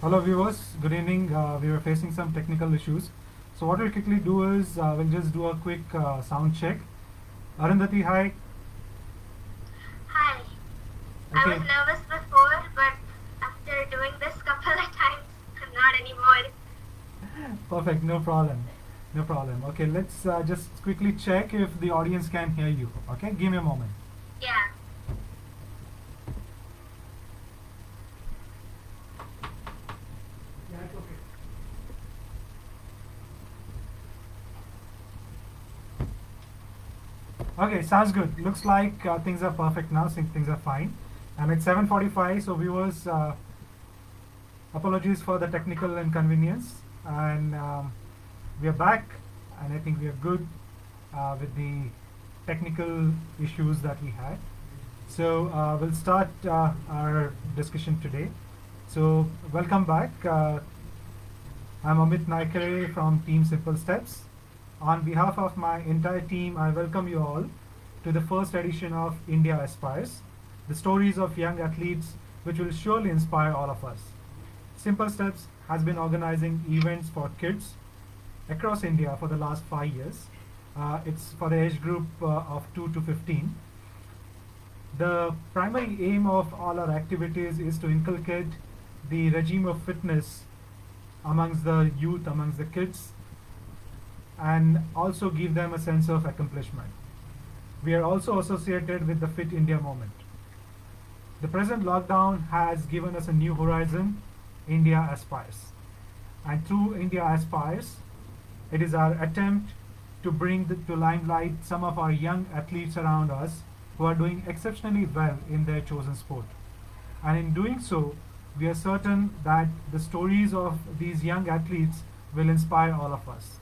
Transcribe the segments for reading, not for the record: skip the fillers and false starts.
Hello viewers, good evening. We were facing some technical issues. So what we'll quickly do is we'll just do a quick sound check. Arundhati, hi. Hi. I was Okay, nervous before, but after doing this couple of times, I'm not anymore. perfect, no problem. No problem. Okay, let's just quickly check if the audience can hear you. Okay, give me a moment. Yeah. Yeah, it's okay. Okay, sounds good. Looks like things are perfect now. Things are fine. And it's 7:45, so viewers, apologies for the technical inconvenience. And we are back, and I think we are good with the technical issues that we had. So we'll start our discussion today. So welcome back. I'm Amit Naikare from Team Simple Steps. On behalf of my entire team, I welcome you all to the first edition of India Aspires, the stories of young athletes which will surely inspire all of us. Simple Steps has been organizing events for kids across India for the last 5 years. It's for the age group of 2 to 15. The primary aim of all our activities is to inculcate the regime of fitness amongst the youth, amongst the kids, and also give them a sense of accomplishment. We are also associated with the Fit India movement. The present lockdown has given us a new horizon, India Aspires. And through India Aspires, it is our attempt to bring to limelight some of our young athletes around us who are doing exceptionally well in their chosen sport. And in doing so, we are certain that the stories of these young athletes will inspire all of us.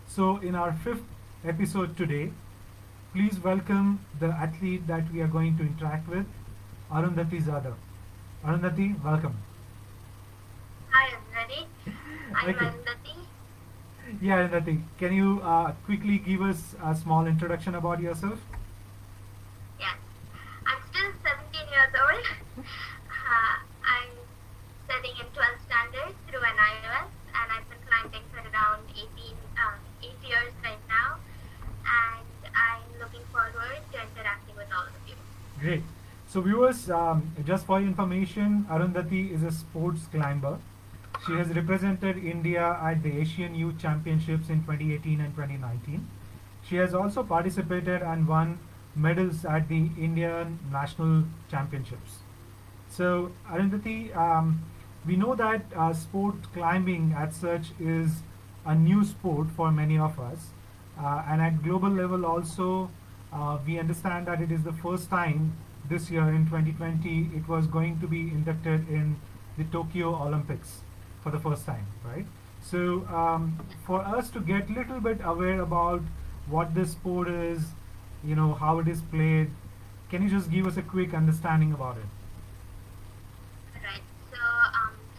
So, in our fifth episode today, please welcome the athlete that we are going to interact with, Arundhati Zada. Arundhati, welcome. Hi, I'm ready. I'm Okay. Arundhati. Yeah, Arundhati, can you quickly give us a small introduction about yourself? Yes. I'm still 17 years old. I'm studying in 12th standard through NIOS, and I've been climbing for around 8 years right now. And I'm looking forward to interacting with all of you. Great. So, viewers, just for your information, Arundhati is a sports climber. She has represented India at the Asian Youth Championships in 2018 and 2019. She has also participated and won medals at the Indian National Championships. So, Arundhati, we know that sport climbing as such is a new sport for many of us. And at global level also, we understand that it is the first time this year in 2020 it was going to be inducted in the Tokyo Olympics for the first time, right? So, for us to get little bit aware about what this sport is, how it is played, can you just give us a quick understanding about it? Right. So,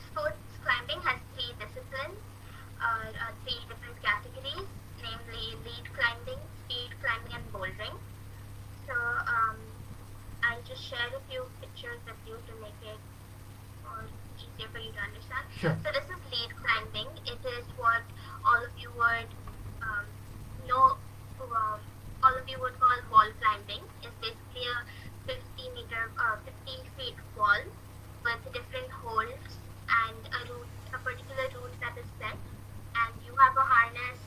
sports climbing has three disciplines, or three different categories, namely lead climbing, speed climbing, and bouldering. So, I'll just share a few pictures with you to make it more easier for you to understand. Sure. So, this is lead climbing. It is what all of you would um, know. All of you would call wall climbing. It's basically a 50 feet wall with different holds and a particular route that is set, and you have a harness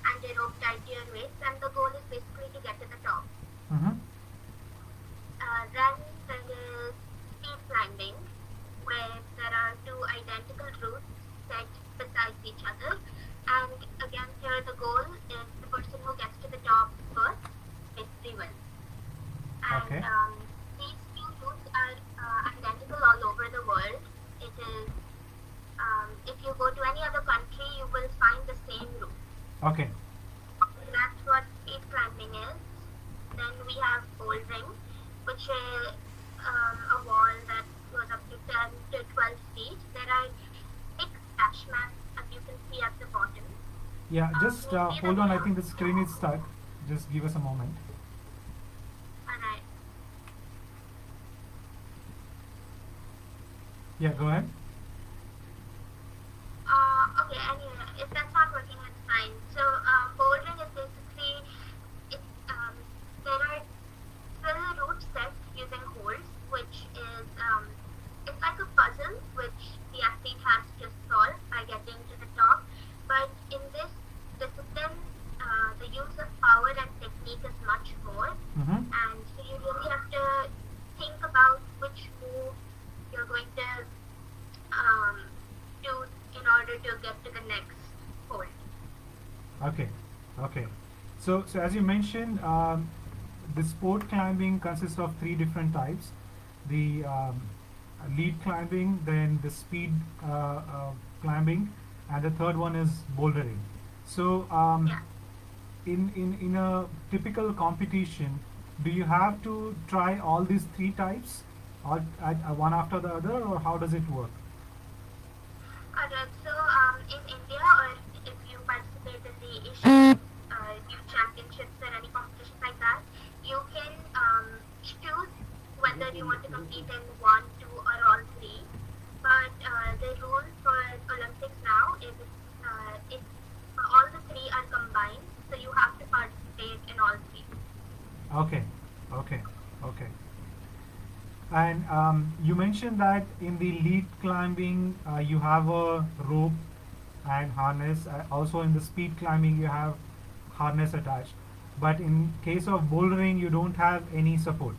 and a rope tied to your waist, and the goal is basically to get to the top. Mm-hmm. Then there is speed climbing, where there are two identical routes set beside each other, and again here the goal is the person who gets to the top first basically wins. And Okay. these two routes are identical all over the world. It is, if you go to any other country, you will find the same route. Okay. That's what speed climbing is. Then we have bouldering, which is a wall that goes up to 10 to 12 feet. There are 6 dash mats, as you can see at the bottom. Yeah, just Can you see hold on. I them? think the screen is stuck. Just give us a moment. Alright. Yeah, go ahead. by getting to the top. But in this discipline, the use of power and technique is much more, Mm-hmm. and so you really have to think about which move you're going to um, do in order to get to the next hold. Okay, okay. So as you mentioned, the sport climbing consists of three different types: the lead climbing, then the speed climbing, and the third one is bouldering. So, Yeah. in a typical competition, do you have to try all these three types, or one after the other, or how does it work? Alright, so in India, or if you participate in the Asian Youth Championships or any competitions like that, you can choose whether you want to compete in one, two, or all three. But the rule for Olympics now is if all the three are combined, so you have to participate in all three. Okay, okay, okay. And you mentioned that in the lead climbing, you have a rope and harness. Also, in the speed climbing, you have harness attached. But in case of bouldering, you don't have any support.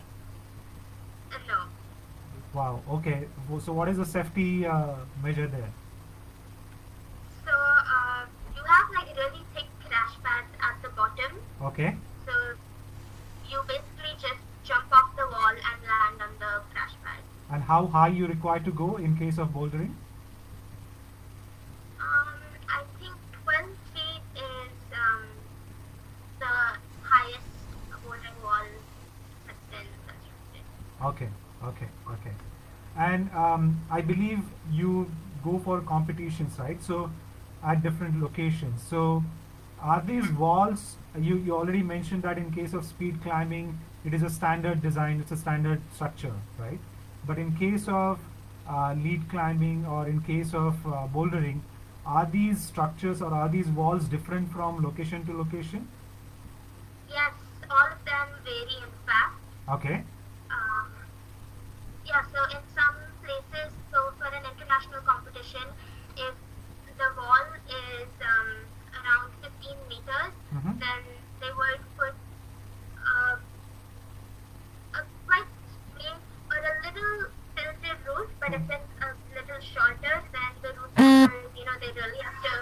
No. Wow. Okay. So, what is the safety measure there? So you have like really thick crash pads at the bottom. Okay. So you basically just jump off the wall and land on the crash pad. And how high you require to go in case of bouldering? I think 12 feet is the highest bouldering wall that's been constructed. Okay. Okay. Okay. And I believe you go for competitions, right? So at different locations. So are these walls? You already mentioned that in case of speed climbing, it is a standard design. It's a standard structure, right? But in case of lead climbing or in case of bouldering, are these structures or are these walls different from location to location? Yes, all of them vary in fact. Okay. Um, yeah, so in some places, so for an international competition, if the wall is around 15 meters, Mm-hmm. then they would put uh, a quite straight or a little tilted route, but if it's a little shorter, then the route setters, they really have to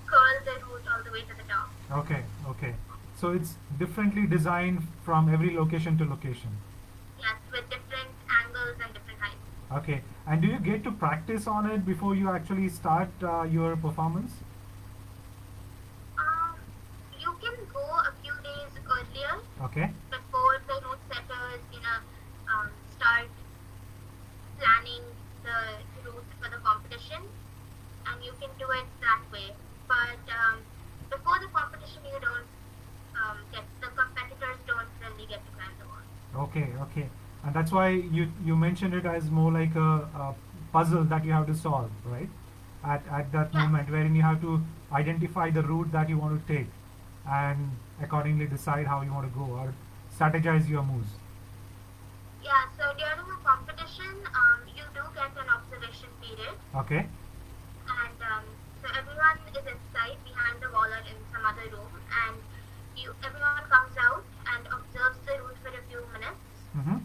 curl the route all the way to the top. Okay. Okay. So it's differently designed from every location to location. Yes, with different angles and different heights. Okay. And do you get to practice on it before you actually start your performance? Um, you can go a few days earlier Okay. before the route setters, start planning the route for the competition, and you can do it that way. But before the competition, you don't the competitors don't really get to climb the wall. Okay. Okay. And that's why you mentioned it as more like a puzzle that you have to solve, right? At that Yes, moment, wherein you have to identify the route that you want to take, and accordingly decide how you want to go or strategize your moves. yeah. So during a competition, you do get an observation period, Okay. and so everyone is inside behind the wall or in some other room, and everyone comes out and observes the route for a few minutes, Mm-hmm.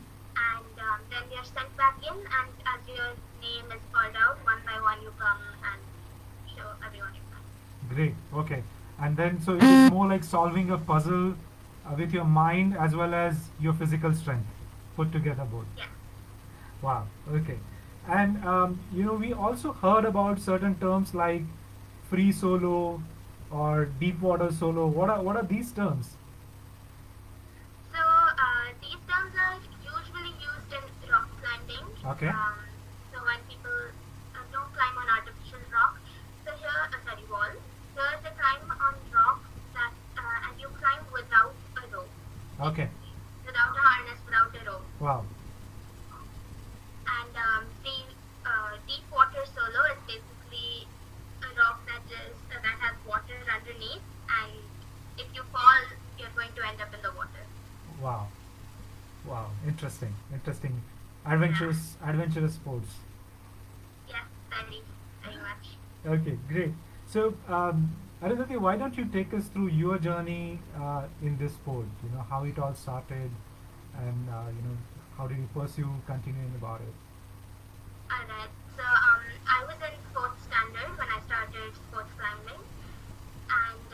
and then you're sent back in, and as your name is called out, one by one you come and show everyone your plan. Great. Okay. And then so it is more like solving a puzzle with your mind as well as your physical strength put together both. Yeah. Wow. Okay. And we also heard about certain terms like free solo or deep water solo. What are these terms? So these terms are usually used in rock climbing. Okay. So when people don't climb on artificial rock, so here, sorry, wall. Here they climb on rock that, and you climb without a rope, Okay. basically, without a harness, without a rope. Wow. And the deep water solo is basically a rock that has water underneath, and if you fall, you're going to end up in the water. Wow. Wow. Interesting. Interesting. Yeah. Adventurous sports. Yes, very, very much. Okay, great. So, Arundhati, why don't you take us through your journey in this sport? You know, how it all started, and how did you pursue continuing about it? Alright, so I was in fourth standard when I started sports climbing, and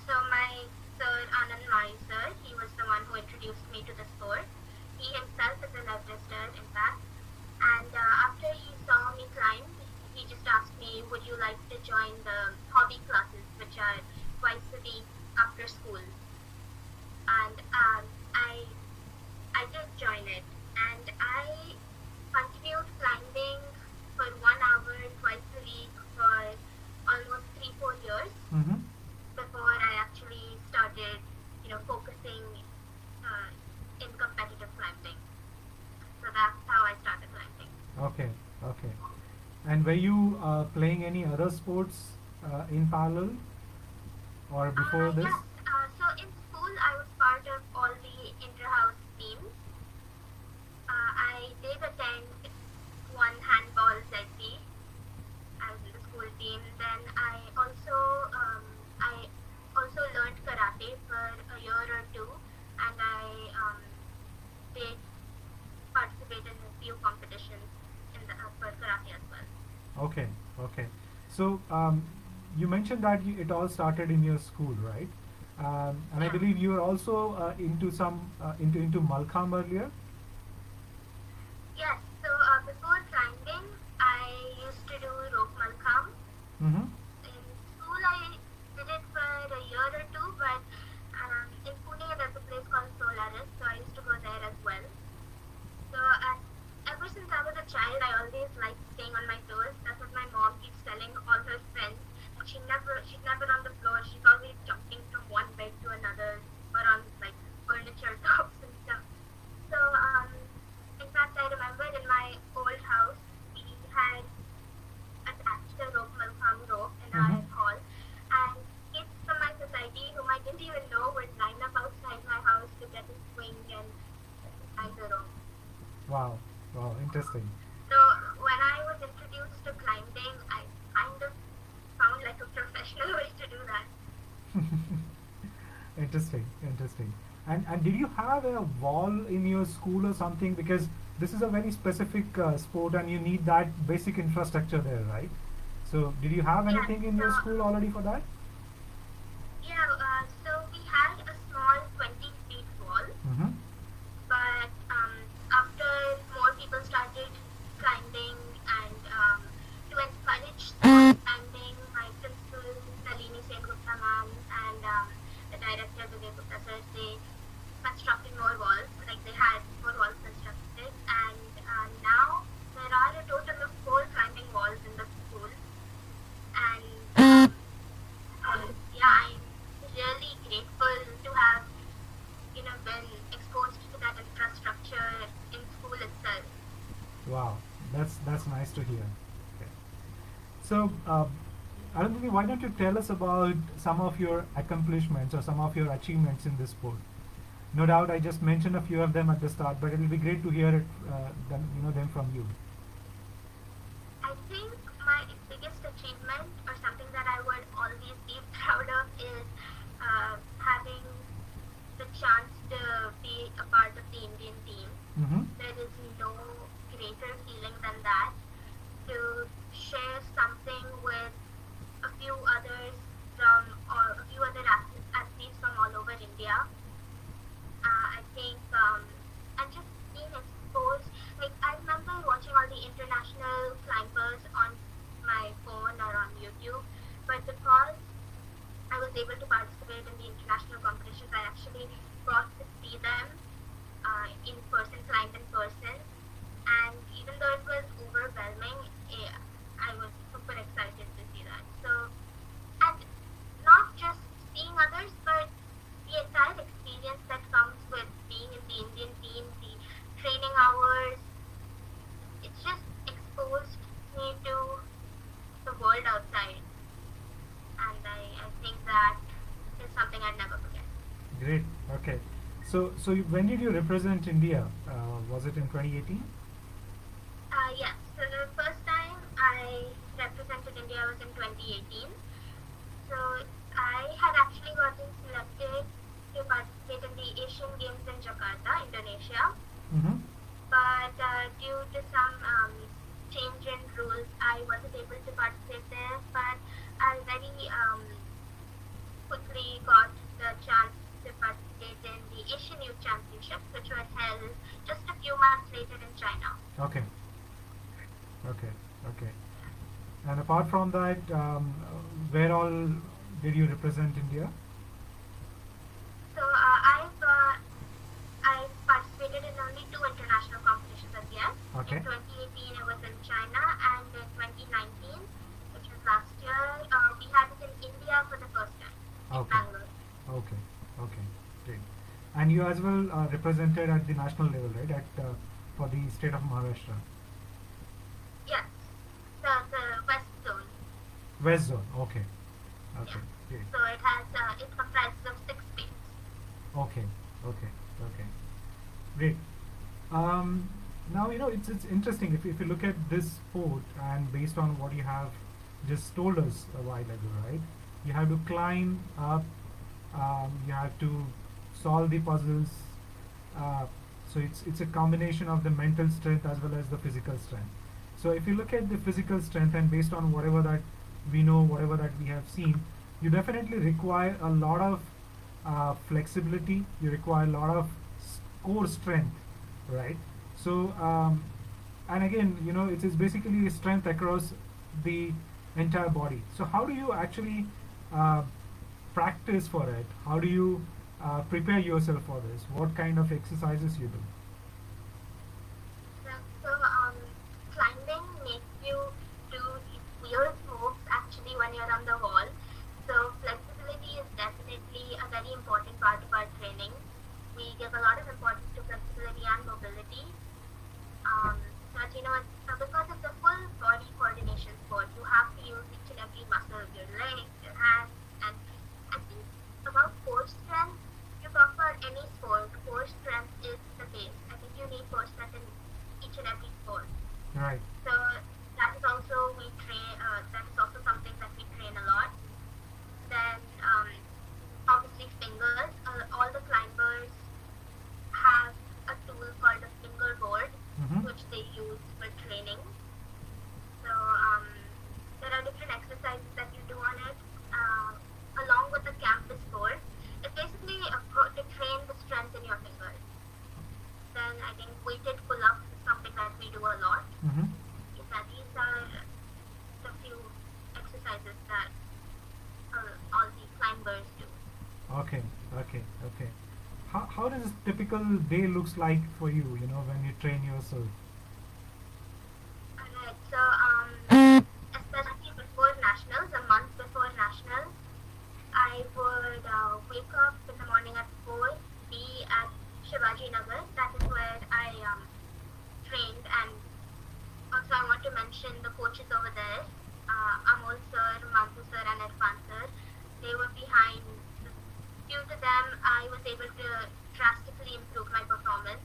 so my sir Anand Mari sir, he was the one who introduced me to the sport. He himself is a registered, in fact, and after he saw me climb, he just asked me, "Would you like to join the hobby classes, which are twice a week after school?" And I did join it, and I continued climbing for 1 hour twice a week for almost 3 4 years Mm-hmm. before I actually started, focusing uh, in competitive climbing. So that's how I started climbing. Okay, okay. And were you playing any other sports in parallel or before this? Yes. So in school, I was part of all the inter-house teams. I did attend one handball ZP as in the school team. Then I also learned karate for a year or two, and I did participate in a few competitions for karate as well. Okay, okay. So, you mentioned that it all started in your school, right? And I Yeah. believe you were also into into Malkham earlier. Yes. So before climbing, I used to do rope malkham. Mm-hmm. In school, I did it for a year or two, but in Pune, there's a place called Solaris, so I used to go there as well. So ever since I was a child, I always liked staying on my toes. That's what my mom keeps telling all her friends. But she's never on the floor. She's always jumping from one bed to another, or on like furniture tops and stuff. So in fact, I remember in my old house, we had attached a rope malkham rope in our Mm-hmm. hall, and kids from my society whom I didn't even know would line up outside my house to get a swing and tie the rope. Wow, wow, interesting. So when I was introduced to climbing, I kind of found like a professional way to do that. Interesting, interesting. And did you have a wall in your school or something? Because this is a very specific sport, and you need that basic infrastructure there, right? So, did you have Yes, anything in so your school already for that? yeah, so we had a small 20 feet wall, Mm-hmm. but after more people started climbing and to encourage sports climbing, my principal Nalini Sengupta ma'am and the director Vivek Gupta sir, they constructed more walls, like they had more walls constructed, and now there are a total of four climbing walls in the school, and yeah, I'm really grateful to have been exposed to that infrastructure in school itself. Wow, that's nice to hear. Okay. So, Arundhati, why don't you tell us about some of your accomplishments or some of your achievements in this sport? No doubt, I just mentioned a few of them at the start, but it will be great to hear it, them from you. I think my biggest achievement, or something that I would always be proud of, is having the chance to be a part of the Indian team. Mm-hmm. There is no greater feeling than that, to share something with a few others or a few other athletes from all over India. I think, and just being exposed. Like I remember watching all the international climbers on my phone or on YouTube, but because I was able to participate in the international competitions, I actually got to see them in person, climb in person, and even though it was overwhelming, I was super excited to see that. So, and not just seeing others, but the entire experience that comes with being in the Indian team, the training hours, it's just exposed me to the world outside, and I think that is something I'd never forget. Great. Okay. So when did you represent India? Was it in 2018? Yes, so the first time I represented India was in 2018. So I had actually gotten selected to participate in the Asian Games in Jakarta, Indonesia. Mm-hmm. But due to some change in rules, I wasn't able to participate there. But I very quickly got the chance to participate in the Asian Youth Championships, which were held just a few months later in China. Okay. Okay. Okay. And apart from that, where all did you represent India? So I participated in only two international competitions as yet. Okay. In 2018, it was in China, and in 2019, which was last year, we had it in India for the first time in Okay. Bangalore. Okay. Okay. Great. And you as well represented at the national level, right? At for the state of Maharashtra, Yes, the West Zone. West Zone. Okay. Yeah. Okay. Great. So it comprises of six states. Okay. Okay. Okay. Great. Now it's interesting if you look at this sport and based on what you have just told us a while ago, right? You have to climb up, you have to solve the puzzles. Uh, so it's a combination of the mental strength as well as the physical strength. So if you look at the physical strength and based on whatever that we know, whatever that we have seen, you definitely require a lot of flexibility. You require a lot of core strength, right? So and again, it is basically strength across the entire body. So how do you actually uh, practice for it? How do you prepare yourself for this? What kind of exercises you do? So climbing makes you do these weird moves actually when you're on the wall. So flexibility is definitely a very important part of our training. We give a lot of importance to flexibility and mobility. But because it's a full body coordination sport, you have to use each and every muscle of your legs, your hands, and I think about core strength. You talk about any sport, core strength is the base. I think you need core strength in each and every sport. Right. So that is also we train. That is also something that we train a lot. Then obviously fingers. All the climbers have a tool called a fingerboard, Mm-hmm. which they use for training. So there are different exercises that you do on it, along with the campus board. It's basically to train the strength in your fingers. Then I think weighted pull-ups is something that we do a lot. Mm-hmm. These are the few exercises that all the climbers do. Okay. Okay. Okay. How does a typical day looks like for you? When you train yourself. Alright, so especially before nationals, a month before nationals, I would wake up in the morning at 4, be at Shivaji Nagar. That is where I trained, and also I want to mention the coaches over there, Amol sir, Mantu sir, and Irfan sir. They were behind. Due to them, I was able to drastically improve my performance.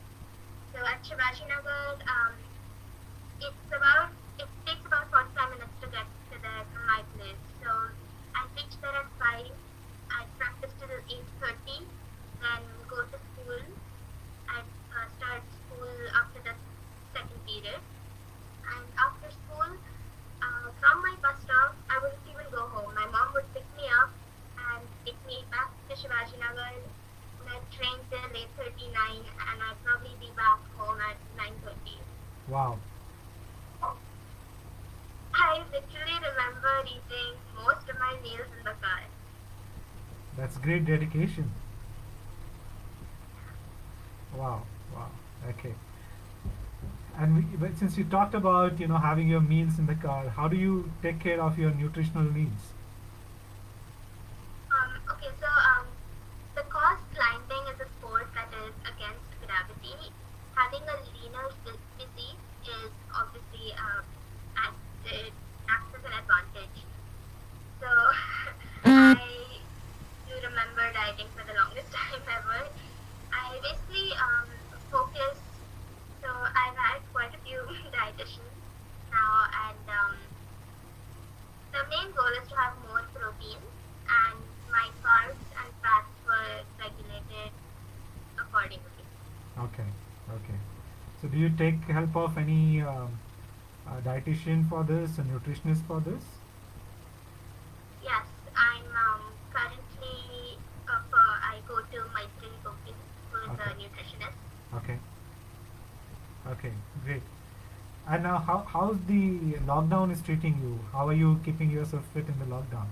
So at Shivaji Nagar, it takes about 45 minutes to get to there from my place. So I reach there at 5. I practice till 8:30, then go to school. I start school after the second period. And after school, from my bus stop, I wouldn't even go home. My mom would pick me up and take me back to Shivaji Nagar. And I train till 8:39, and I'd probably be back home at 9:30. Wow. I literally remember eating most of my meals in the car. That's great dedication. Wow. Wow. Okay. And but since you talked about having your meals in the car, how do you take care of your nutritional needs? Okay, so because climbing is a sport that is against gravity, having a leaner physique is obviously it acts as an advantage. So I do remember dieting for the longest time ever. I basically focus. So I've had quite a few dietitians now, and The main goal is to have more protein, and my carbs and fats were regulated accordingly. Okay, okay. So do you take help of any dietitian for this, a nutritionist for this? Yes, I'm currently I go to Maitri Cooking, who is Okay, a nutritionist. okay, okay, great. And now, how's the lockdown is treating you? How are you keeping yourself fit in the lockdown?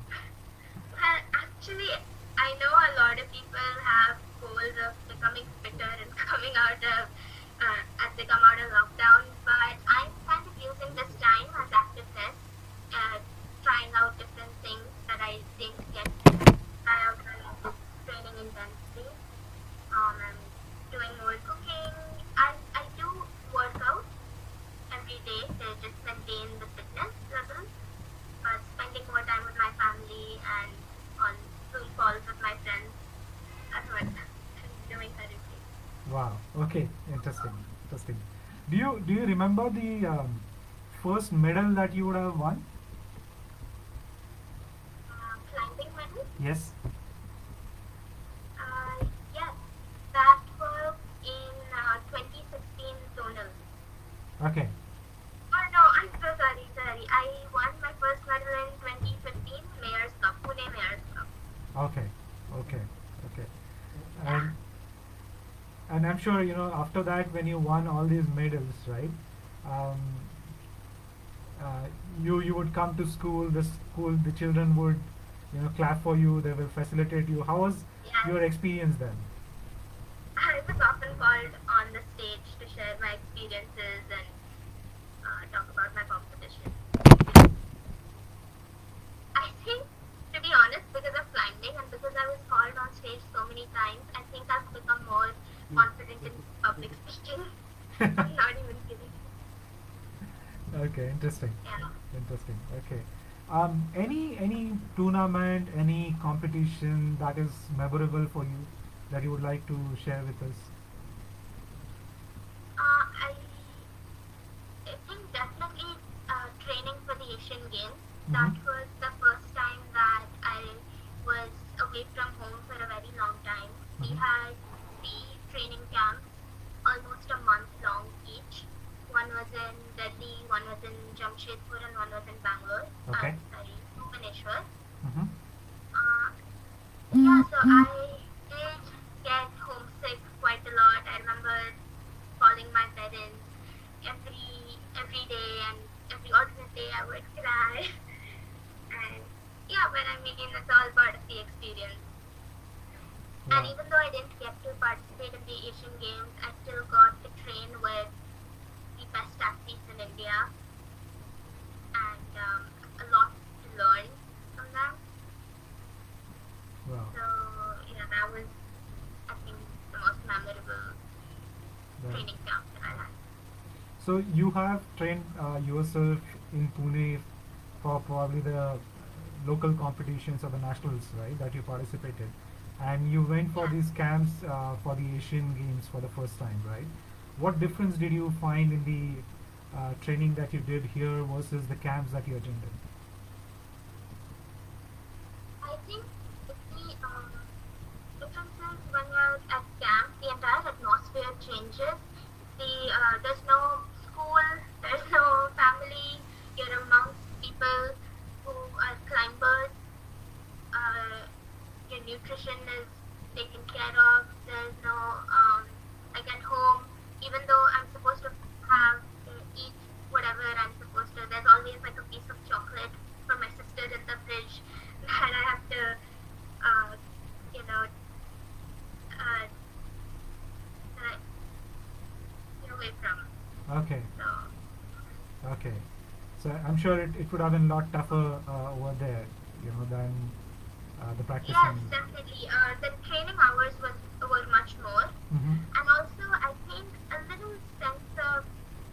Well, actually, I know a lot of people have goals of becoming fitter and coming out of as they come out of lockdown, but I'm kind of using this time as active rest, uh, trying out different things that I didn't get to try out when I was training intensely. I'm doing more cooking. I do work out every day to just maintain the fitness level, but spending more time with my family and on Zoom calls with my friends. That's what I'm doing currently. Wow. Okay. Interesting. Interesting. Do you remember the first medal that you would have won? Climbing medal? Yes. Yes, that was in 2016 zonal. Okay. Oh no, I'm so sorry. I won my first medal in 2015 Mayor's Cup, Pune Mayor's Cup. Okay. Okay. Okay. Yeah. And and I'm sure after that when you won all these medals, right? Um, uh, you would come to school. The children would clap for you. They will facilitate you. How was Yes. your experience then? I was often called on the stage to share my experiences and talk about my competition. I think, to be honest, because of climbing and because I was called on stage so many times, I think I've become more confident in public speaking. I'm not even kidding. Okay, interesting. Yeah. Interesting. Okay. Any tournament, any competition that is memorable for you that you would like to share with us? I think definitely training for the Asian Games. Mm-hmm. That was the first time that I was away from home for a very long time. We Mm-hmm. had three training camps, almost a month long each. One was in Delhi, one was in Jamshedpur, and one was in Bangalore. Okay. Sorry, Bhubaneswar. Mm-hmm. Uh, yeah, so I did get homesick quite a lot. I remember calling my parents every day and every alternate day I would cry. And yeah, but I mean it's all part of the experience. And Wow. even though I didn't get to participate in the Asian Games, I still got to train with the best athletes in India and a lot to learn from them. Wow. So yeah, that was I think the most memorable Right. training camp that I had. So you have trained yourself in Pune for probably the local competitions or the nationals, right? That you participated, and you went for Yeah. these camps for the Asian Games for the first time, right? What difference did you find in the training that you did here versus the camps that you attended? I think the differences when you're at camp, the entire atmosphere changes. There's no school, there's no family. You're amongst people who are climbers. Uh, your nutrition is taken care of. There's no like at home. Even though I'm supposed to have eat whatever I'm supposed to, there's always like a piece of chocolate for my sister in the fridge that I have to, uh, you know, uh, get away from. Okay, So okay. So I'm sure it would have been a lot tougher over there, than the yes, practicing. definitely. The training hours were much more, Mm-hmm. and also I think a little sense of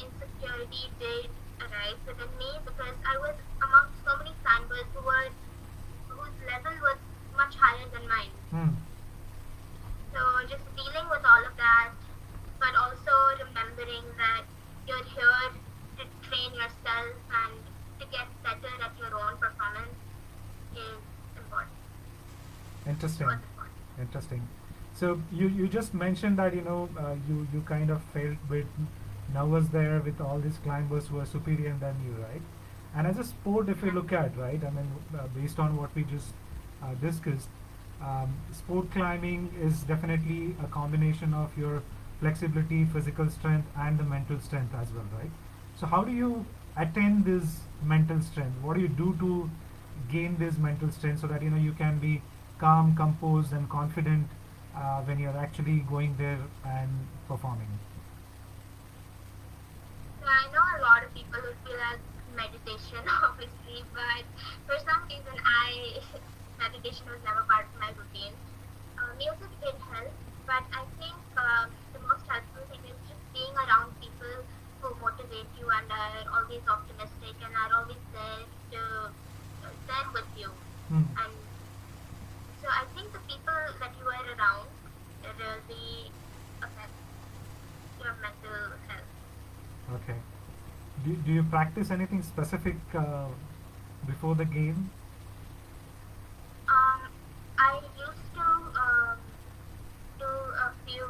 insecurity did arise within me because I was among so many climbers whose level was much higher than mine. Hmm. So just dealing with all of that, but also remembering that you're here to train yourself and to get better at your own performance is important. It's Interesting. worth it. Interesting. So you just mentioned that you kind of felt bit nervous there with all these climbers who are superior than you, right? And as a sport, if you Yeah. look at, right, I mean, based on what we just discussed, sport climbing is definitely a combination of your flexibility, physical strength, and the mental strength as well, right? So how do you attain this mental strength? What do you do to gain this mental strength so that you can be calm, composed, and confident when you're actually going there and performing? So I know a lot of people who feel like meditation, obviously, but for some reason, I meditation was never part of my routine. Music did help, but I think the most helpful thing is just being around people who motivate you and are always optimistic and are always there to there with you. Hmm. And so I think the people that you are around really affect your mental health. Okay. Do you practice anything specific before the game? Um, I used to do a few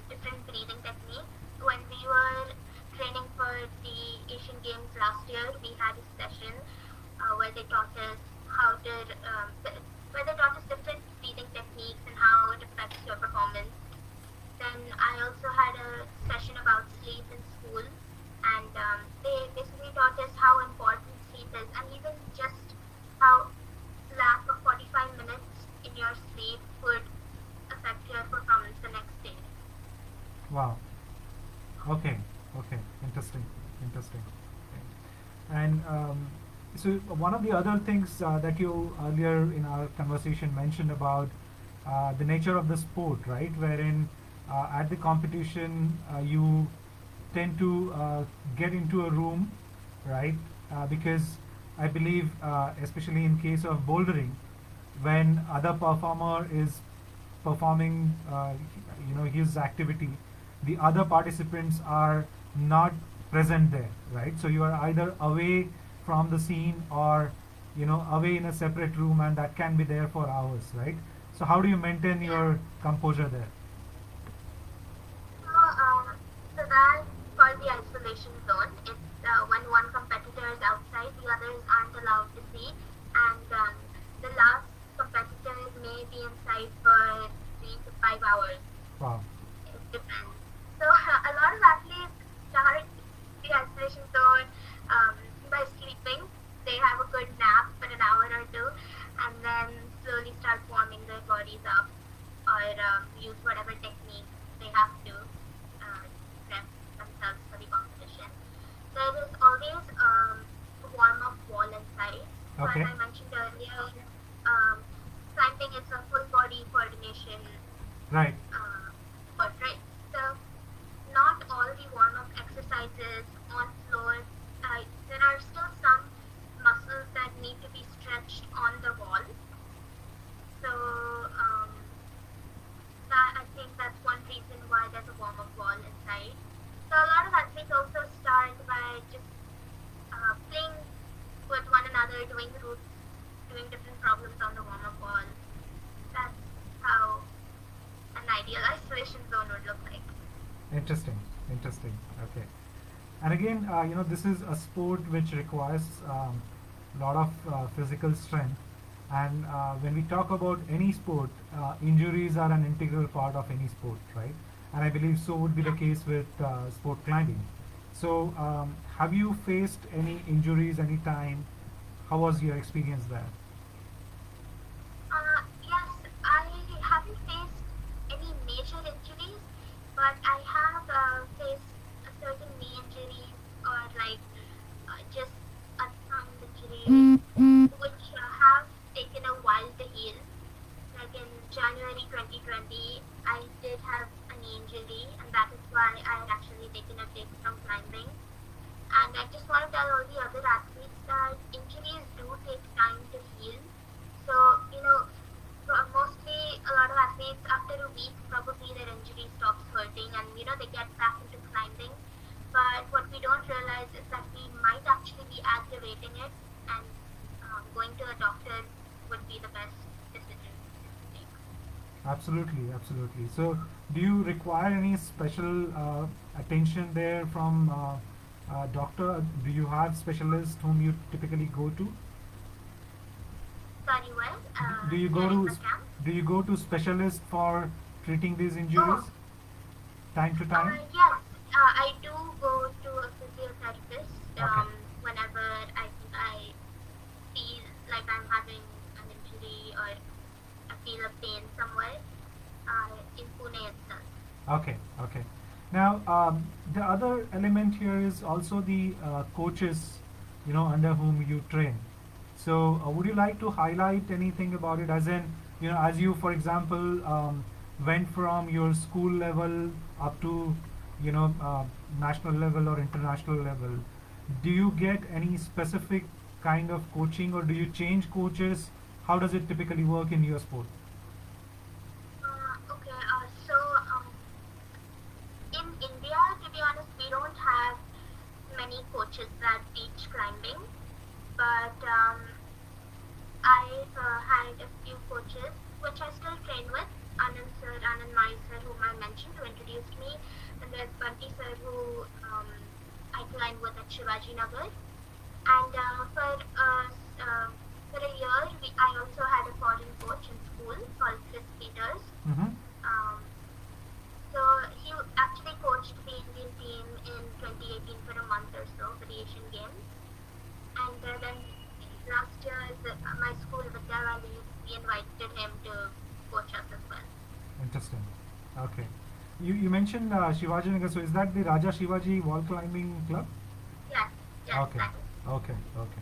different breathing techniques. When we were training for the Asian Games last year, we had a session where they taught us how to, where they taught us different breathing techniques and how it affects your performance. Then I also had a session about sleep in school, and they basically taught us how important sleep is, and even just how lack of 45 minutes in your sleep would affect your performance the next day. Wow. Okay. Okay. Interesting. Interesting. Okay. And so one of the other things that you earlier in our conversation mentioned about the nature of the sport, right? Wherein at the competition you tend to get into a room, right? Because I believe, especially in case of bouldering, when other performer is performing, his activity, the other participants are not present there, right? So you are either away from the scene or away in a separate room, and that can be there for hours, right? So how do you maintain Yeah. your composure there? So, so that's called the isolation zone. It's when one competitor is outside, the others aren't allowed to see, and the last competitor may be inside for 3 to 5 hours. Wow. It depends. So a lot of athletes start the isolation zone by sleeping. They have a good nap for an hour or two, and then slowly start warming their bodies up or use whatever techniques they have to prep themselves for the competition. There is always a warm-up wall inside. So as Okay. I mentioned earlier, um, climbing is a full body coordination Right. sport, right? So not all the warm-up exercises on floor. There are still some muscles that need to be stretched on the wall. So that I think that's one reason why there's a warm-up wall inside. So a lot of athletes also start by just playing with one another, doing routes, doing different problems on the warm-up wall. That's how an ideal isolation zone would look like. Interesting. Interesting. Okay. And again, this is a sport which requires a lot of physical strength. And when we talk about any sport, injuries are an integral part of any sport, right? And I believe so would be the Yeah. case with sport climbing. So, have you faced any injuries any time? How was your experience there? Yes, I haven't faced any major injuries, but I have faced certain knee injuries or like just a thumb injuries, which have taken a while to heal. Like in January 2020, I did have a knee injury, and that is why I had actually taken a break from climbing. And I just want to tell all the other athletes that injuries do take time to heal. So, mostly a lot of athletes, after a week, probably their injury stops hurting and, they get back into climbing. But what we don't realize is that we might actually be aggravating it, and going to a doctor would be the best decision to take. Absolutely, absolutely. So, do you require any special attention there from doctor? Do you have specialists whom you typically go to? Sorry, well, Do you go during to the camp? do you go to specialists for treating these Oh, injuries time to time? yes, I do go to a physiotherapist Okay, whenever I think I feel like I'm having an injury or I feel a pain somewhere in Pune itself. okay, okay. Now, the other element here is also the coaches, under whom you train. So, would you like to highlight anything about it? As in, as you, for example, went from your school level up to, national level or international level. Do you get any specific kind of coaching, or do you change coaches? How does it typically work in your sport? Okay, so in India, to be honest, we don't have many coaches that teach climbing, but I had a few coaches which I still train with. Anand sir, Anand Mai sir, whom I mentioned, who introduced me, and there's Bunty sir, who I climb with at Shivaji Nagar. And for a year, I also had a foreign coach in school called Chris Peters. Mm-hmm. Um, so he actually coached the Indian team in 2018 for a month or so for the Asian Games. And then last year, my school, Vidyavali, we invited him to coach us as well. Interesting. Okay. You mentioned Shivaji Nagar. So is that the Raja Shivaji wall climbing club? Yes, yes, Okay. that is. Okay. Okay.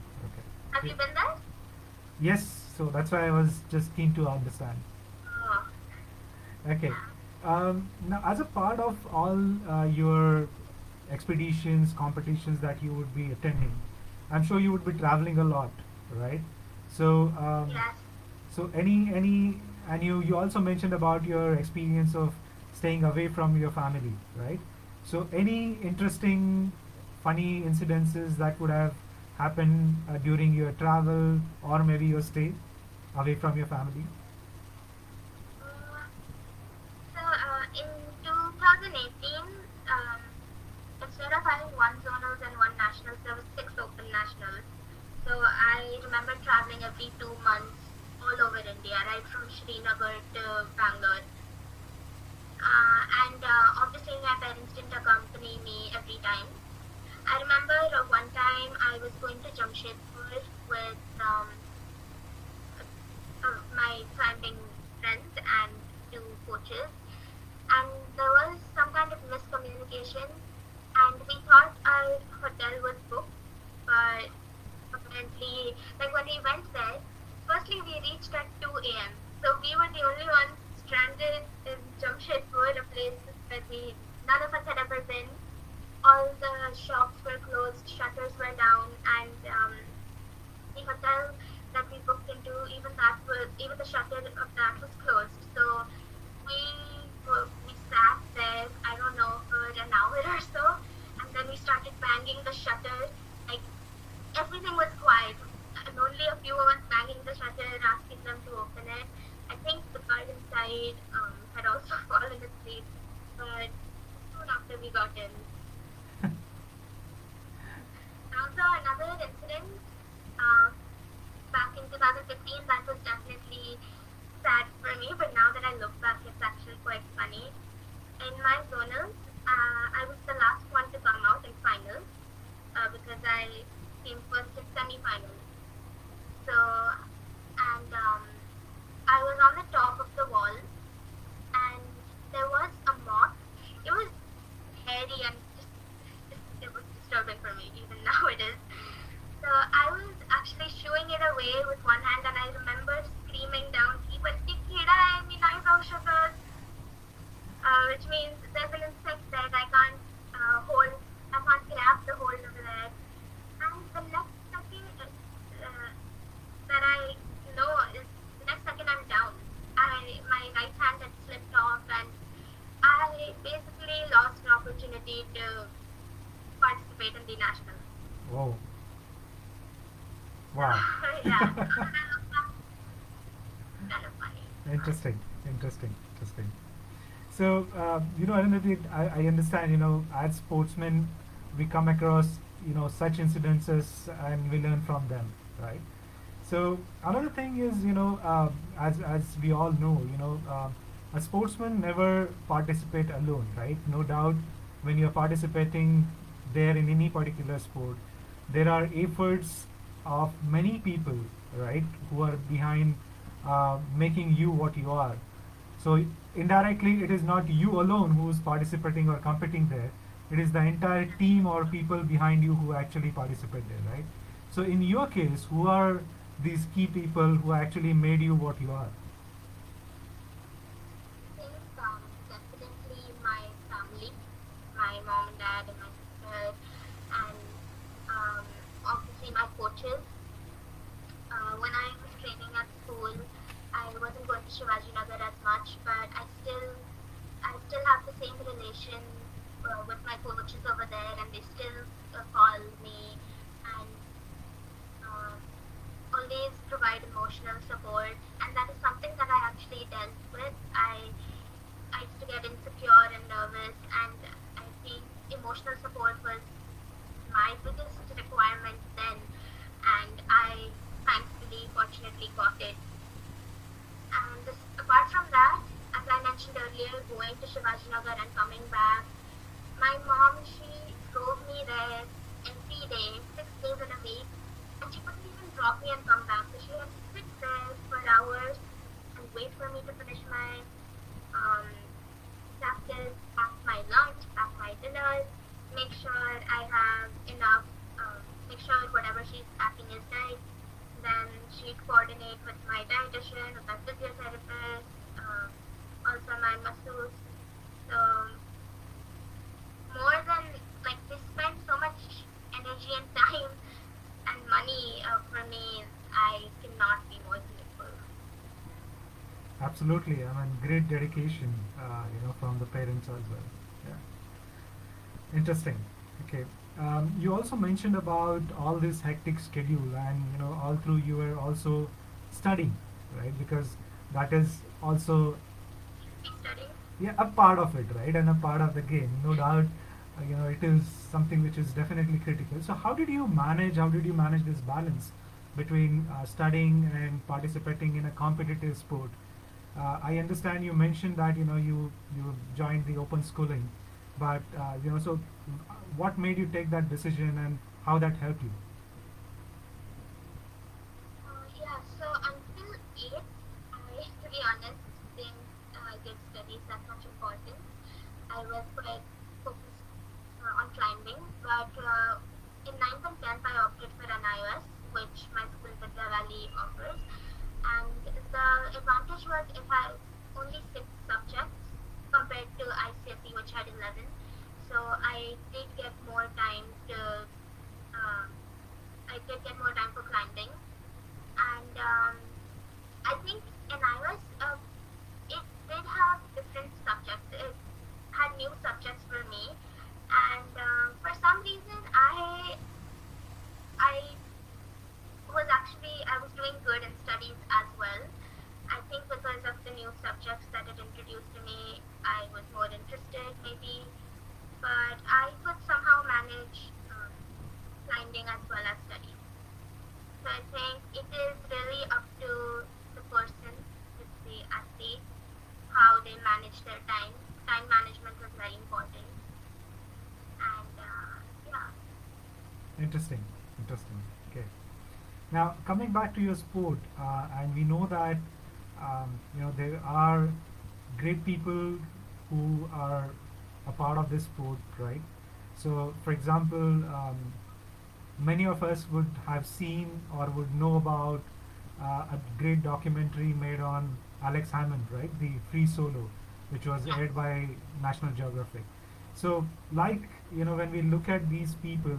Have Okay. you been there? Yes. So that's why I was just keen to understand. Oh, Okay. yeah. Now, as a part of all your expeditions, competitions that you would be attending, I'm sure you would be traveling a lot, right? So, Yes. and you also mentioned about your experience of staying away from your family, right? So, any interesting, funny incidences that would have happened during your travel or maybe your stay away from your family? Uh, so in 2018, um, instead of having one zonals and one nationals, there was six open nationals. So I remember traveling every 2 months all over India, right from Srinagar to Bangalore. And obviously my parents didn't accompany me every time. I remember one time I was going to Jamshedpur with my climbing friends and two coaches, and there was some kind of miscommunication, and we thought our hotel was booked, but apparently, like when we went there, firstly we reached at 2 a.m. So we were the only ones stranded in Jamshedpur, a place that we none of us had ever been. All the shops were closed, shutters were down, and the hotel that we booked into, even the shutter of that was closed. So we we sat there, I don't know, for an hour or so, and then we started banging the shutter. Like everything was quiet, and only a few of us banging the shutter and asking them to open it. I think the guard inside had also fallen asleep, but soon after we got in. Also, another incident uh, back in 2015 that was definitely sad for me, but now that I look back, it's actually quite funny. In my zonals, I was the last one to come out in finals because I came first in semi-finals. So, and I was on the top of the wall, and there was a moth. It was hairy and it was disturbing for me. Even now it is. So I was actually shooing it away with one hand, and I remember screaming down, "Ki batti kida hai, me nahi jaau shakat," which means there's an insect that I can't grab the hold over there. And the next second that I know is the next second I'm down. Wow. Yeah, so when I look back, it's kind of funny. Interesting, interesting. So, Arundhati, I understand, as sportsmen, we come across, such incidences and we learn from them, right? So, another thing is, as we all know, a sportsman never participate alone, right? No doubt, when you're participating there in any particular sport, there are efforts of many people, right, who are behind making you what you are. So indirectly, it is not you alone who is participating or competing there. It is the entire team or people behind you who actually participate there, right? So in your case, who are these key people who actually made you what you are? I think definitely my family, my mom and dad and my sister, and um, obviously my coaches. When I was training at school, I wasn't going to Shivaji Nagar as much, but I still have the same relation with my coaches over there, and they still call me and um, always provide emotional support, and that is something that I actually dealt with. I used to get insecure and nervous, and I think emotional support was my biggest requirement then, and I thankfully, fortunately, got it. And apart from that, as I mentioned earlier, going to Shivaji Nagar and coming back, my mom, she drove me there every day, 6 days in a week, and she couldn't even drop me and come back. So she had to sit there for hours and wait for me to finish my um, practice, pack my lunch, pack my dinner, make sure I have enough, make sure whatever she's packing is right. Then she'd coordinate with my dietitian, with my physiotherapist, also my masseuse. So more than like they spend so much energy and time and money for me, I cannot be more grateful. Absolutely, I mean, great dedication, from the parents as well. Yeah, interesting. Okay. You also mentioned about all this hectic schedule, and all through you were also studying, right? Because that is also, Should be studying. yeah, a part of it, right, and a part of the game, no doubt. It is something which is definitely critical. So how did you manage? How did you manage this balance between studying and participating in a competitive sport? I understand you mentioned that you joined the open schooling, but what made you take that decision and how that helped you? Yeah, so until 8th, to be honest, didn't give studies that much importance. I was quite focused on climbing, but in ninth and 10th, I opted for an iOS, which my school Vidya Valley offers. And the advantage was it had only 6 subjects compared to ICSE, which had 11. So to, um, I did get more time for climbing. And I think in iOS, it did have different subjects. It had new subjects for me, and for some reason, I I was doing good in studies as well. I think because of the new subjects that it introduced to me, I was more interested maybe, but I could somehow manage climbing as well as studies. So I think it is really up to the person, the athlete, how they manage their time. Time management was very important, and yeah. Interesting, interesting. Okay. Now, coming back to your sport, and we know that there are great people who are a part of this sport, right? So, for example, many of us would have seen or would know about a great documentary made on Alex Hammond, right? The Free Solo, which was Yes. aired by National Geographic. So, like, when we look at these people,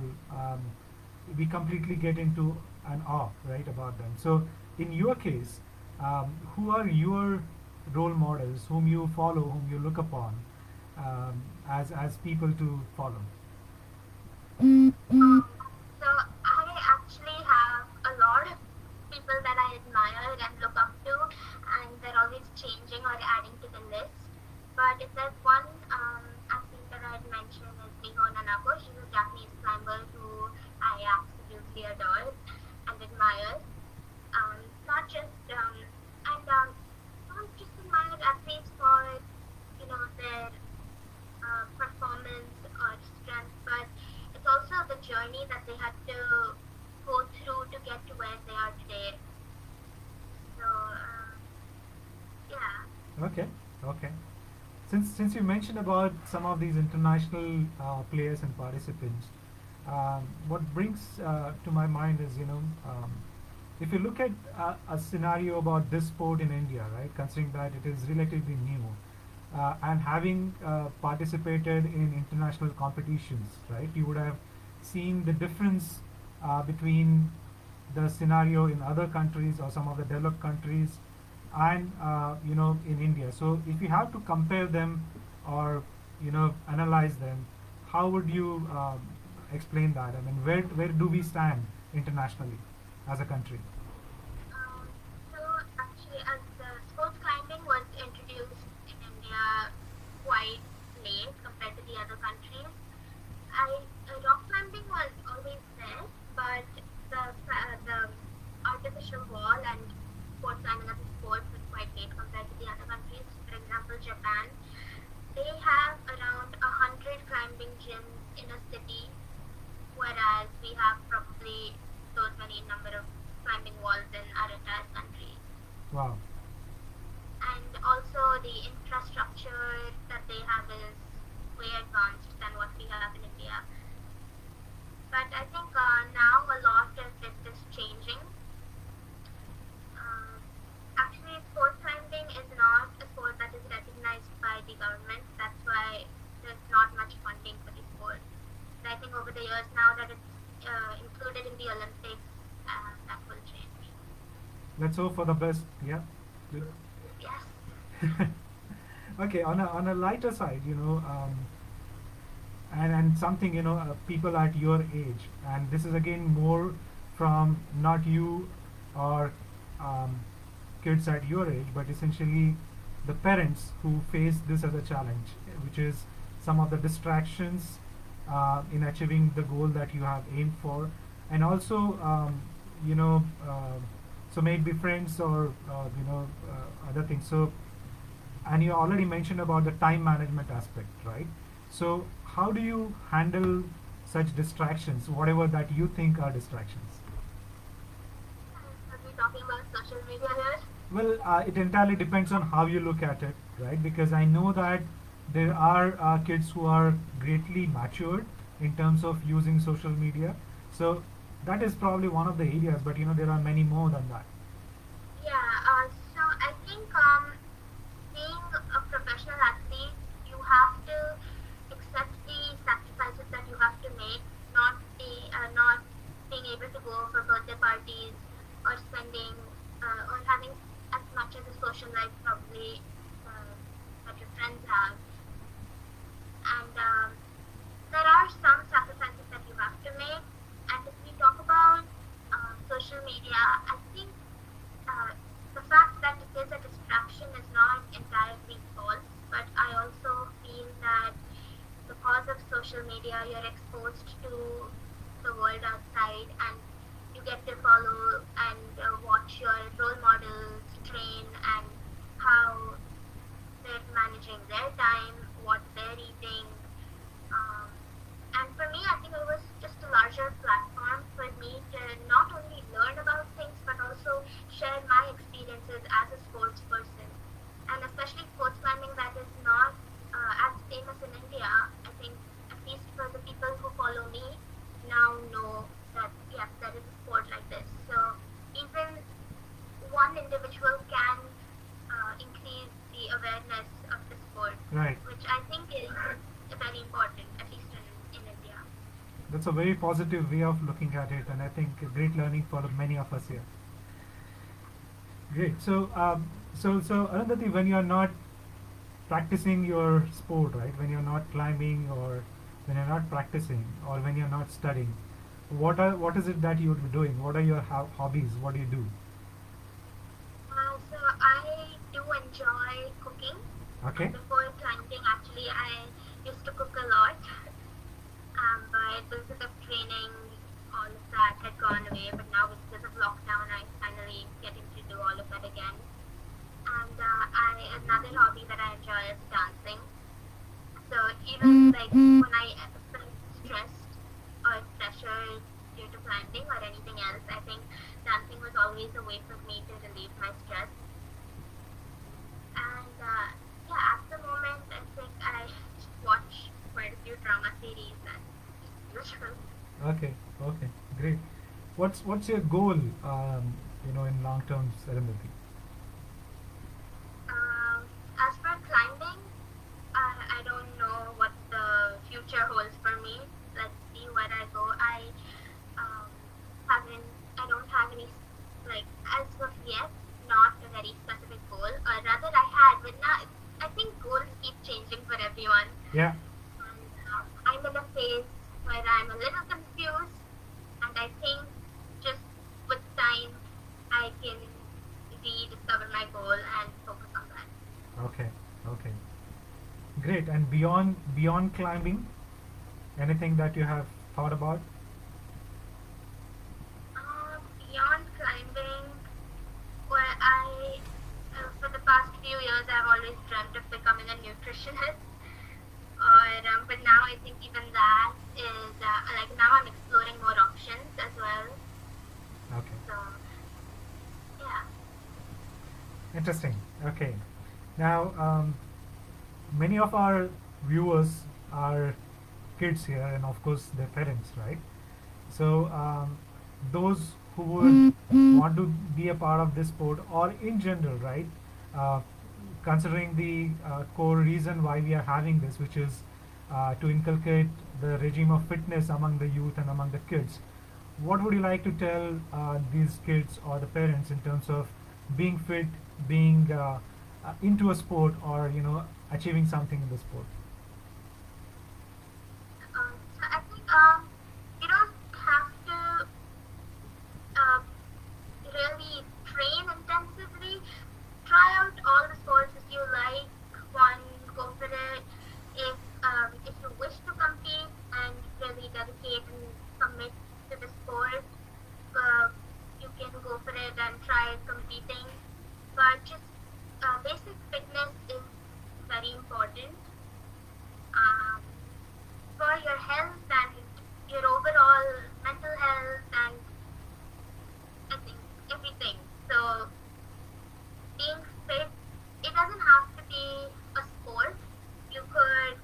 we completely get into an awe, right, about them. So, in your case, who are your role models, whom you follow, whom you look upon as people to follow? Um, so I actually have a lot adores and admires. Not just and not just admire athletes for their performance or strength, but it's also the journey that they had to go through to get to where they are today. So yeah. Okay, okay. Since you mentioned about some of these international players and participants, what brings to my mind is if you look at a scenario about this sport in India, right, considering that it is relatively new, and having participated in international competitions, right, you would have seen the difference between the scenario in other countries or some of the developed countries and in India. So if you have to compare them or analyze them, how would you explain that? I mean, where do we stand internationally as a country? Um, so actually, as sports climbing was introduced in India quite late compared to the other countries, rock climbing was always there, but the artificial wall and sports climbing as a sport was quite late compared to the other countries. For example, Japan, they have around 100 climbing gyms in a city, whereas we have probably those many number of climbing walls in our entire country. Wow. And also the infrastructure that they have is way advanced than what we have in India. But I think now a lot of it is changing. Uh, Actually, sports climbing is not a sport that is recognized by the government. That's why there's not much funding for the sport. But I think over the years now that it's included in the Olympics, that will change. Let's hope for the best. Yeah. Good. Yes. Okay. On a lighter side, and something people at your age, and this is again more from not you or um, kids at your age, but essentially the parents who face this as a challenge, which is some of the distractions in achieving the goal that you have aimed for, and also you know so may it be friends or other things. So, and you already mentioned about the time management aspect, right? So how do you handle such distractions, whatever that you think are distractions? Are we talking about social media here? Well, it entirely depends on how you look at it, right? Because I know that there are kids who are greatly matured in terms of using social media. So that is probably one of the areas, but there are many more than that. Yeah, so I think being a professional athlete, you have to accept the sacrifices that you have to make, not being able to go for birthday parties or spending or having as much as a social life probably that your friends have. And there are some sacrifices that you have to make. And if we talk about social media, I think uh, the fact that it is a distraction is not entirely false, but I also feel that because of social media, you're exposed to the world outside and you get to follow and watch your role models train and how they're managing their time, what they're eating. Um, and for me, I think it was just a larger platform for me to not only learn about things but also share my experiences as a sports person. And especially sports climbing that is not as famous in India. I think, at least for the people who follow me, now know that yes, there is a sport like this. So even one individual can increase the awareness of the sport, Right. which I think is very important, at least in India. That's a very positive way of looking at it, and I think a great learning for many of us here. Great. So Arundhati, when you are not practicing your sport, right? When you're not climbing, or when you're not practicing, or when you're not studying, what is it that you would be doing? What are your hobbies? What do you do? So I do enjoy cooking. Okay. Before climbing, actually, I used to cook a lot. But because of training all of that had gone away, but now because of lockdown, I finally getting to do all of that again. And another hobby that I enjoy is dancing. So even like when I feel stressed or pressured due to climbing or anything else, I think dancing was always a way for me to relieve my stress. And yeah, at the moment, I think I just watch quite a few drama series and usual. Okay, okay, great. What's your goal, in long-term Saramati? As for climbing, I don't know what the future holds for me. Let's see where I go. Um, haven't, I don't have any, like, as of yet, not a very specific goal. Or rather, I had, but now, I think goals keep changing for everyone. Yeah, And I'm in a phase where I'm a little confused, and I think just with time, I can rediscover my goal and focus on that. okay, okay, great. And beyond climbing, anything that you have thought about? Beyond climbing, well, for the past few years, I've always dreamt of becoming a nutritionist. But now I think even that is like now I'm exploring more options as well. Okay, So yeah. interesting. Okay, now many of our viewers are kids here, and of course their parents, right? So those who would want to be a part of this sport, or in general, right? Uh, Considering the core reason why we are having this, which is to inculcate the regime of fitness among the youth and among the kids. What would you like to tell these kids or the parents in terms of being fit, being into a sport, or achieving something in the sport? So I think you don't have to uh, really train intensively. Try out all the sports if you like one, go for it. If you wish to compete and really dedicate and commit to the sport, uh, you can go for it and try competing. But just basic fitness is very important um, for your health and your overall mental health and I think everything. So being fit, it doesn't have to be a sport. You could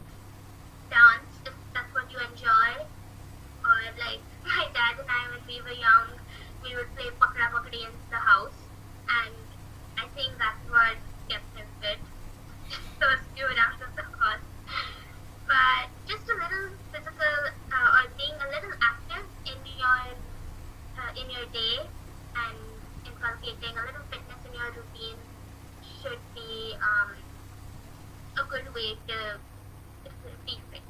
dance if that's what you enjoy, or like my dad and I, when we were young, we would play pakra pakdi in the house, and I think that's what kept him fit. Those few rounds of the course, but just a little physical or being a little active in your day and inculcating a little fitness in your routine should be a good way to be fit.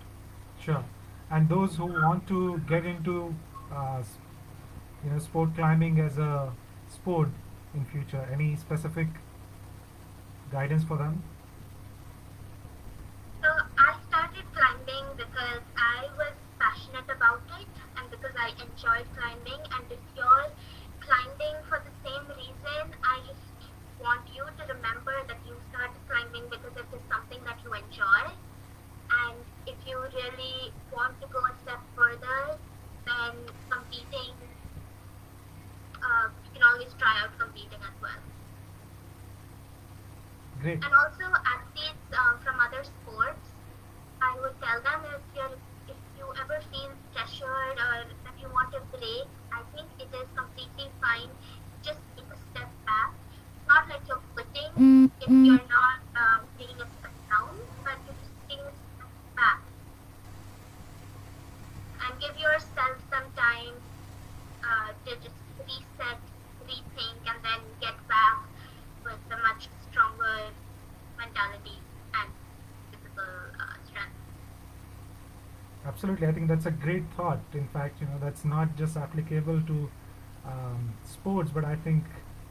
Sure. And those who want to get into sport climbing as a sport in future, any specific guidance for them? So I started climbing because I was passionate about it and because I enjoyed climbing. And if you're climbing for the same reason, I just want you to remember that you started climbing because it is something that you enjoy. And if you really want to go a step further, then competing, you can always try out competing as well. Great. And also athletes from other sports, I would tell them if you ever feel pressured or that you want a break, I think it is completely fine. Just take a step back. It's not like you're quitting if you're not taking a step down, but you're just taking a step back and give yourself some time to just reset, rethink, and then get back with a much stronger mentality and physical strength. Absolutely. I think that's a great thought. In fact, that's not just applicable to sports, but I think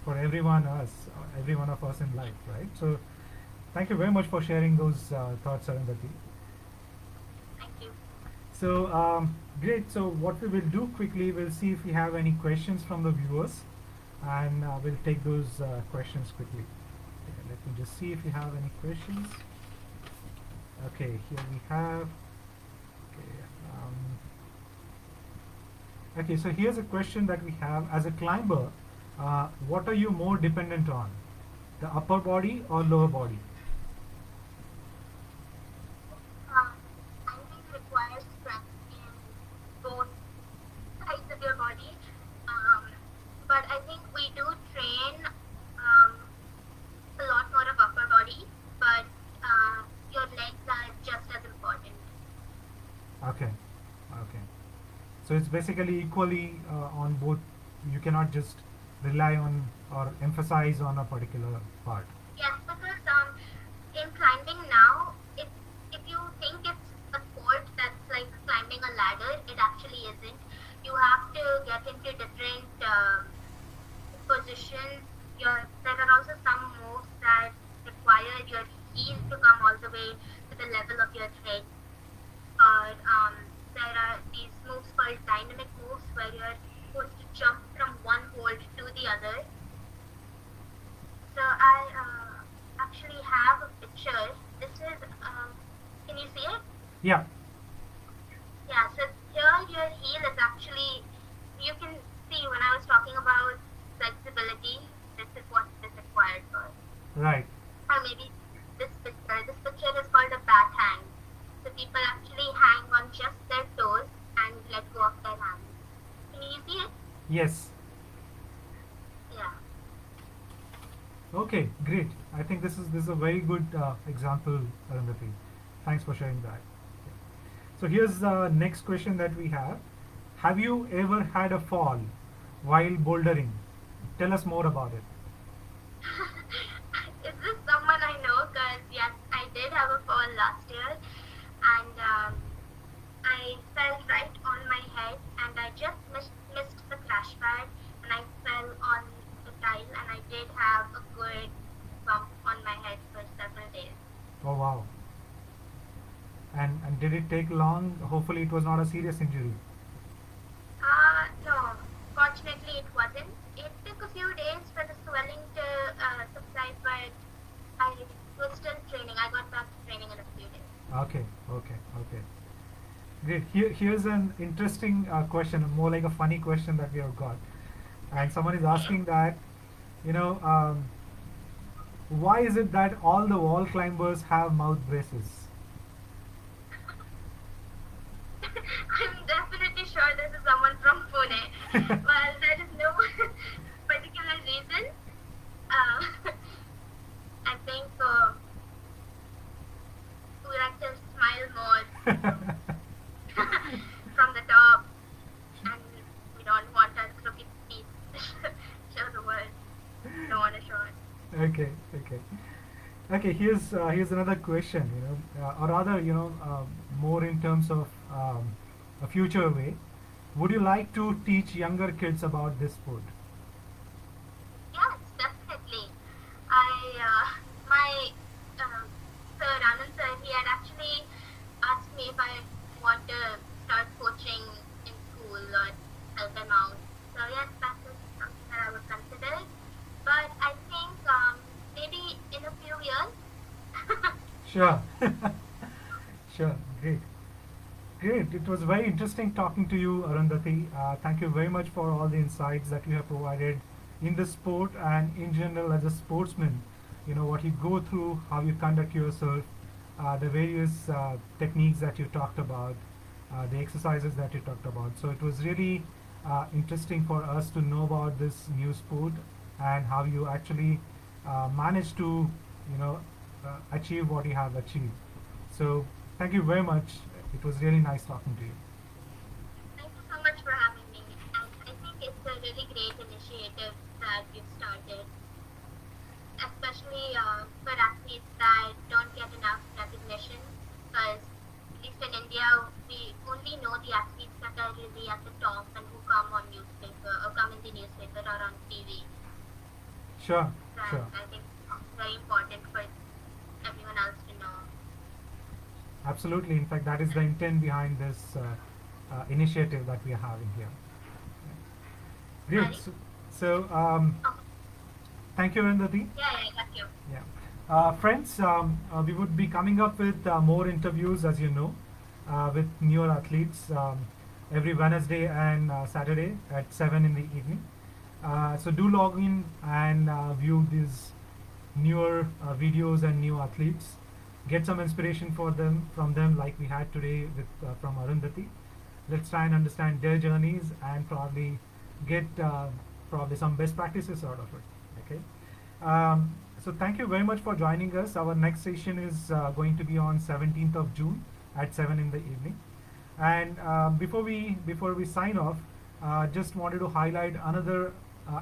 for every one of us in life, right? So, thank you very much for sharing those thoughts, Arundhati. Thank you. So, Great. So what we will do quickly, we'll see if we have any questions from the viewers, and we'll take those questions quickly. Okay, let me just see if we have any questions. Okay, here we have. Okay, okay, so here's a question that we have. As a climber, what are you more dependent on, the upper body or lower body? Um, Climbing requires strength in both sides of your body, um, but I think we do train um, a lot more of upper body, but your legs are just as important. Okay, okay. So it's basically equally on both. You cannot just rely on or emphasize on a particular part. Yes, because in climbing now, if you think it's a sport that's like climbing a ladder, it actually isn't. You have to get into different positions. There are also some moves that require your heel to come all the way to the level of your head. Or there are these moves called dynamic moves where you're supposed to jump from one hold to the other. So I actually have a picture. This is, can you see it? Yeah. Yeah, so here your heel is actually, you can see when I was talking about flexibility, this is what it is required for. Right. Or maybe this picture is called a bat hang. So people actually hang on just their toes and let go of their hands. Can you see it? Yes. Yeah. Okay. Great. I think this is a very good example, Arundhati. Thanks for sharing that. So here's the next question that we have. Have you ever had a fall while bouldering? Tell us more about it. Is this someone I know? Because yes, I did have a fall last year, and I fell right on my head, and I just missed the crash pad, and I fell on the tile, and I did have a good bump on my head for several days. Oh wow. And did it take long? Hopefully it was not a serious injury. No, fortunately it wasn't. It took a few days for the swelling to subside, but I was still training. I got back to training in a few days. Okay, okay, okay. Great. Here's an interesting question, more like a funny question that we have got. And someone is asking that, you know, why is it that all the wall climbers have mouth braces? I'm definitely sure this is someone from Pune. Well, there is no particular reason. I think we like to smile more from the top, and we don't want our crooked teeth show the world. Don't want to show it. Okay, okay. Okay, here's another question, or rather, more in terms of a future way. Would you like to teach younger kids about this sport? Yes, definitely. My sir, Anand sir, he had actually asked me if I want to start coaching in school or help him out. So yes, that is something that I would consider. But I think maybe in a few years. Sure. Sure. Great. Great. It was very interesting talking to you, Arundhati. Thank you very much for all the insights that you have provided in the sport and in general as a sportsman. You know what you go through, how you conduct yourself, the various techniques that you talked about, the exercises that you talked about. So it was really interesting for us to know about this new sport and how you actually managed to, achieve what you have achieved. So thank you very much. It was really nice talking to you. Thank you so much for having me. And I think it's a really great initiative that you've started, especially for athletes that don't get enough recognition. Because at least in India, we only know the athletes that are really at the top and who come on newspaper or come in the newspaper or on TV. Sure, And sure. I think it's very important for everyone else to know. Absolutely. In fact, that is the intent behind this initiative that we are having here. Great. Sorry? So, Oh, thank you, Arundhati. yeah, I got you. Yeah. Friends, we would be coming up with more interviews, as you know, with newer athletes every Wednesday and Saturday at 7 in the evening. So do log in and view these newer videos and new athletes. Get some inspiration for them from them, like we had today with from Arundhati. Let's try and understand their journeys and probably get probably some best practices out of it. Okay. So thank you very much for joining us. Our next session is going to be on 17th of June at 7 in the evening. And before we sign off, just wanted to highlight another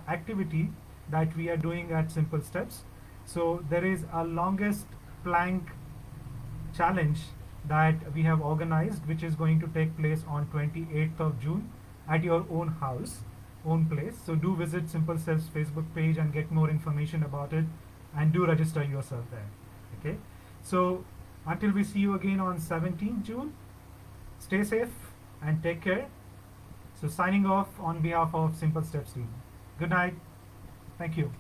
activity that we are doing at Simple Steps. So there is a longest plank challenge that we have organized, which is going to take place on 28th of June at your own house, own place. So do visit Simple Steps Facebook page and get more information about it, and do register yourself there. Okay. So until we see you again on 17th June, stay safe and take care. So signing off on behalf of Simple Steps team. Good night. Thank you.